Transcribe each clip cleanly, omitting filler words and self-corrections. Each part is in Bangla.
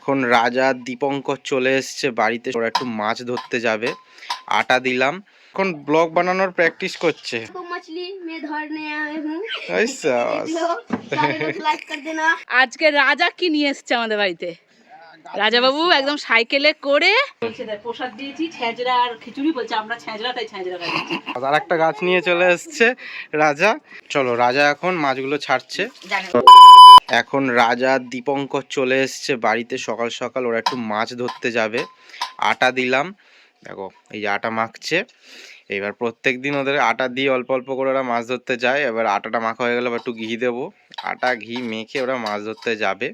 এখন রাজা দীপঙ্কর চলে এসছে বাড়িতে, ওরা একটু মাছ ধরতে যাবে। আটা দিলাম, এখন ব্লগ বানানোর প্র্যাকটিস করছে। আজকে রাজা কি নিয়ে এসছে আমাদের বাড়িতে, রাজা বাবু একদম সাইকেলে করে প্রসাদ দিয়েছি, ছেঁচড়া আর খিচুড়ি। বলছে আমরা ছেঁচড়া, তাই ছেঁচড়া খাচ্ছি। আর একটা গাছ নিয়ে চলে এসছে রাজা। চলো, রাজা এখন মাছগুলো ছাড়ছে। এখন রাজা দীপঙ্কর চলে এসছে বাড়িতে সকাল সকাল, ওরা একটু মাছ ধরতে যাবে। আটা দিলাম, দেখো এই যে আটা মাখছে। এবার প্রত্যেক দিন ওদের আটা দিয়ে অল্প অল্প করে ওরা মাছ ধরতে যায়। এবার আটাটা মাখা হয়ে গেলে একটু ঘি দেবো, আটা ঘি মেখে ওরা মাছ ধরতে যাবে।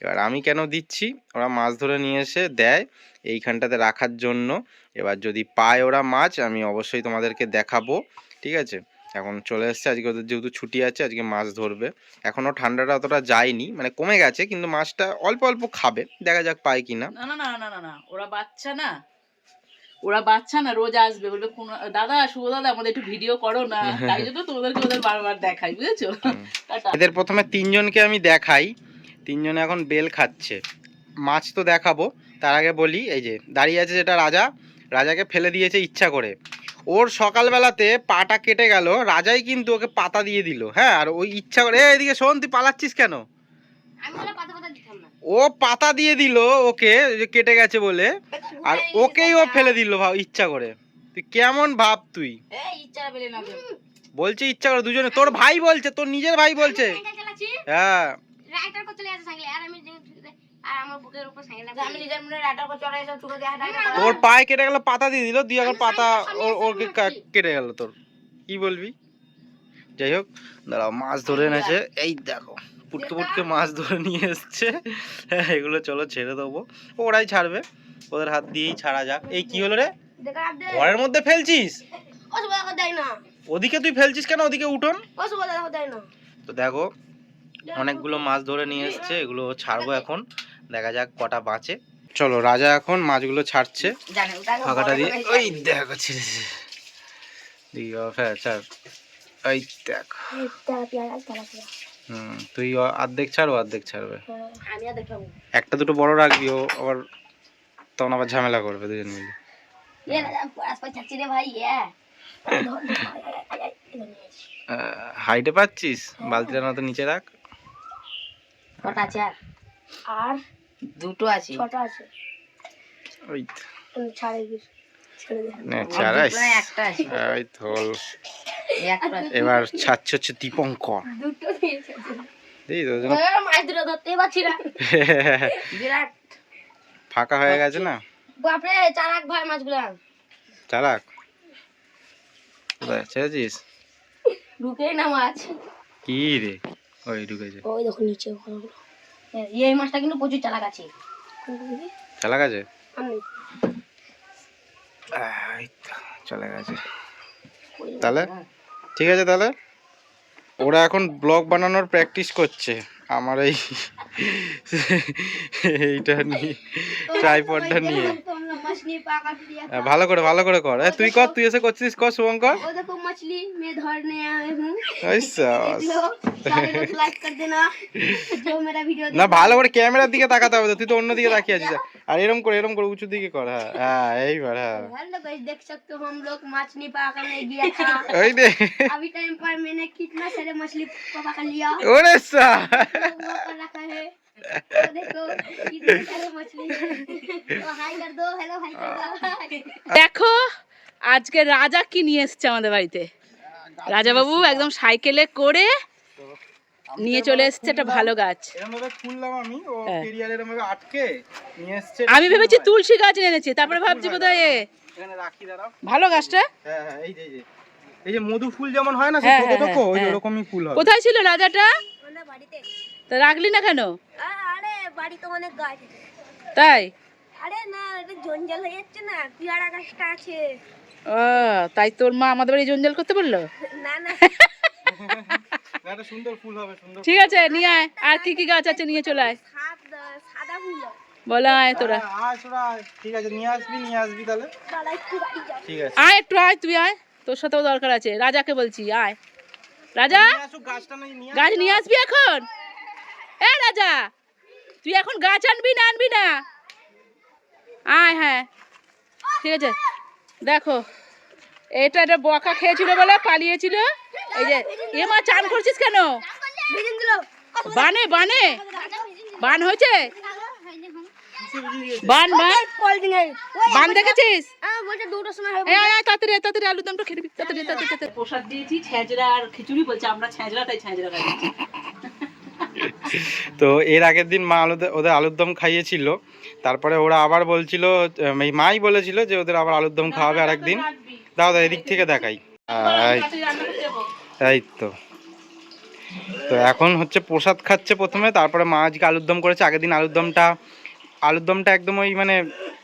এবার আমি কেন দিচ্ছি, ওরা মাছ ধরে নিয়ে এসে দেয় এইখানটাতে রাখার জন্য। এবার যদি পায় ওরা মাছ, আমি অবশ্যই তোমাদেরকে দেখাবো, ঠিক আছে। এখন চলে এসছে, আজকে ওদের যেহেতু ছুটি আছে, আজকে মাছ ধরবে। এখনও ঠান্ডাটা অতটা যায়নি, মানে কমে গেছে, কিন্তু মাছটা অল্প অল্প খাবে, দেখা যাক পায় কিনা। না না না না না না, ওরা বাচ্চা না, রোজ আসবে, বলবে দাদা, শুভ দাদা, আমাদের একটু ভিডিও করো না, তাই জন্য তোমাদেরকে ওদের বারবার দেখাই, বুঝেছো। এদের প্রথমে তিনজনকে আমি দেখাই, তিনজনে এখন বেল খাচ্ছে। মাছ তো দেখাবো, তার আগে বলি, এই যে দাঁড়িয়ে আছে যেটা রাজা, রাজাকে ফেলে দিয়েছে ইচ্ছা করে। ওর সকালবেলাতে পাটা কেটে গেল, রাজাই কিন্তু ওকে পাতা দিয়ে দিল, হ্যাঁ। আর ওই ইচ্ছা করে, এদিকে শোন, তুই পালাচ্ছিস কেন? ও পাতা দিয়ে দিল ওকে, যে কেটে গেছে বলে, আর ওকেই ও ফেলে দিল ভাব ইচ্ছা করে। তুই কেমন ভাব, তুই বলছে ইচ্ছা করে, দুজনে। তোর ভাই বলছে, তোর নিজের ভাই বলছে। হ্যাঁ, তোর পায়ে কেটে গেল, পাতা দিয়ে দিল, দিয়ে এখন পাতা ওকে কেটে গেল, তোর কি বলবি? যাই হোক, দাঁড়াও, মাছ ধরে এনেছে, এই দেখো পুটকে পুটকে মাছ ধরে নিয়ে এসছে। এগুলো চলো ছেড়ে দেবো, ওরাই ছাড়বে, ওদের হাত দিয়েই ছাড়া যাক। এই কি হলো রে, ঘরের মধ্যে ফেলছিস? ওদিকে তুই ফেলছিস কেন, ওদিকে উঠোন। তো দেখো, অনেকগুলো মাছ ধরে নিয়ে এসছে, এগুলো ছাড়বো এখন, দেখা যাক কটা বাঁচে। চলো, রাজা এখন মাছগুলো ছাড়ছে ফাঁকাটা দিয়ে। ওই দেখো ছেড়েছে, এই দেখো। তুই অর্ধেক ছাড়ো, অর্ধেক ছাড়বে, একটা দুটো বড় রাখবি, ও আবার তখন আবার ঝামেলা করবে দুজন মিলে। হাইটে পাচ্ছিস, বালতিটা না তো নিচে রাখ। আর দুটো আছে, ছোট আছে, ওই এবার ছাড়ছে হচ্ছে দীপঙ্কর। ফাঁকা হয়ে গেছে না, চালাক ভাই মাছগুলো, চালাক। ছেড়েছিস? ঢুকেই না মাছ। কি রে, ওই ঢুকেছে, ওই দেখো নিচে। এই মাছটা কিন্তু প্রচুর চালাক আছে। চালাক আছে, চলে গেছে। তাহলে ঠিক আছে, তাহলে ওরা এখন ব্লগ বানানোর প্র্যাকটিস করছে। আমার এইটা নিয়ে, ট্রাইপডটা নিয়ে ভালো করে কর। তুই কর, তুই এসে করছিস, কর শুভঙ্কর। না, ভালো করে ক্যামেরার দিকে তাকাতে হবে, তুই তো অন্য দিকে তাকিয়ে আছিস। আর এরম করে উঁচুর দিকে কর। হ্যাঁ হ্যাঁ, এইবার হ্যাঁ, देख सकते हो हम लोग मछली पकड़ने गया था। ওই दे अभी टाइम पर मैंने कितना सारे मछली पकड़ लिया। ওরে সা रखा है, तो देखो कितने सारे मछली। तो हाय कर दो, हेलो हाय कर दो। দেখো আজকে রাজা কি নিয়ে এসছে আমাদের বাড়িতে, রাজা বাবু একদম সাইকেলে করে নিয়ে চলে এসছে একটা ভালো গাছ। আমি ভেবেছি তুলসী গাছ এনেছে, তারপরে ভাবছি বোধহয় ভালো গাছটা। এই যে মধু ফুল যেমন হয় না, ওরকমই ফুল হবে। কোথায় ছিল রাজাটা? তা রাখলি না কেন? আরে বাড়িতে অনেক গাছ আছে তাই। আরে না, এটা জঞ্জাল হয়ে যাচ্ছে না, পিয়ারা গাছটা আছে। তাই তোর মা আমাদের বাড়ি জঞ্জাল করতে বললো? না না, একটা সুন্দর ফুল হবে, সুন্দর। ঠিক আছে, নিয়ে আয়। আর কি কি গাছ আছে নিয়ে চলে আয়। সাদা ফুল বলো, আয় তোরা। ঠিক আছে, নিয়ে আসবি তাহলে। ঠিক আছে, আয় একটু, আয় তুই আয়, তোর সাথেও দরকার আছে। রাজাকে বলছি আয়, রাজা গাছ নিয়ে আসবি এখন। এ রাজা, তুই এখন গাছ আনবি না আয়, হ্যাঁ ঠিক আছে। দেখো এটা বকা খেয়েছিল বলে পালিয়েছিল। এই যে এ মা, চান করছিস কেন? বানে বান হয়েছে, বান দেখেছিস? তাড়াতাড়ি আলুর দমটা খেয়ে নিবি, তাড়াতাড়ি। প্রসাদ দিয়েছি ছেঁচড়া আর খিচুড়ি, বলছে আমরা ছেঁচড়া তাই ছেঁচড়া খাচ্ছি। তো এর আগের দিন মা ওদের আলুর দম খাইয়েছিল, তারপরে ওরা আবার বলছিল, এই মাই বলেছিল যে ওদের আবার আলুর দম খাওয়াবে আর একদিন। দাও এদিক থেকে দেখাই। এই তো এখন হচ্ছে প্রসাদ খাচ্ছে প্রথমে, তারপরে মা আজকে আলুর দম করেছে। আগের দিন আলুর দমটা একদম ওই মানে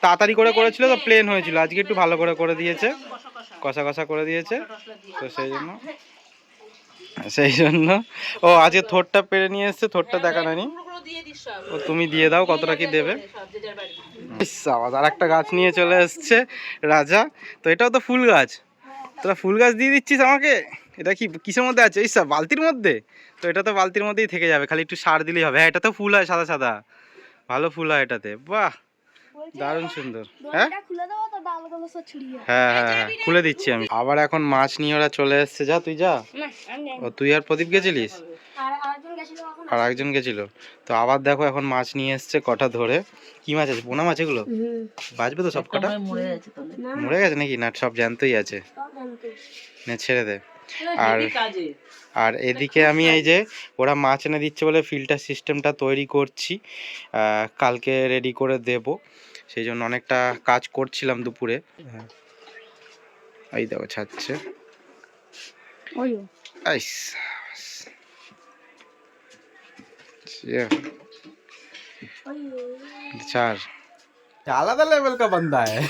তাড়াতাড়ি করে করেছিল তো প্লেন হয়েছিল, আজকে একটু ভালো করে দিয়েছে, কষা কষা করে দিয়েছে। তো সেই জন্য ও আজকে থোরটা পেরে নিয়ে এসছে, থোরটা দেখা নানি। ও তুমি দিয়ে দাও কতটা কি দেবে। আর একটা গাছ নিয়ে চলে এসছে রাজা। তো এটাও তো ফুল গাছ, তোরা ফুল গাছ দিয়ে দিচ্ছিস আমাকে। এটা কি কিসের মধ্যে আছে? এই বালতির মধ্যে? তো এটা তো বালতির মধ্যেই থেকে যাবে, খালি একটু সার দিলেই হবে। হ্যাঁ, এটা তো ফুল হয় সাদা সাদা, ভালো ফুল হয় এটাতে। বাহ, দারুণ সুন্দর। হ্যাঁ হ্যাঁ হ্যাঁ হ্যাঁ, খুলে দিচ্ছি আমি। আবার এখন মাছ নিয়ে ওরা চলে এসছে। যা তুই যা। ও তুই আর প্রদীপ গেছিলিস? আর একজন গেছিল। তো আবার দেখো এখন মাছ নিয়ে এসছে কটা ধরে। কি মাছ আছে? পোনা মাছ এগুলো? বাঁচবে তো সব কটা? মরে গেছে নাকি? না সব জ্যান্তই আছে, নে ছেড়ে দে। আর এদিকে আমি এই যে ওরা মাছ এনে দিচ্ছে বলে ফিল্টার সিস্টেমটা তৈরি করছি, কালকে রেডি করে দেব। সেই জন্য অনেকটা কাজ করছিলাম দুপুরে। এই দেখো ছাড়ছে। চার আলাদা লেভেল কা বান্দা হ্যায়।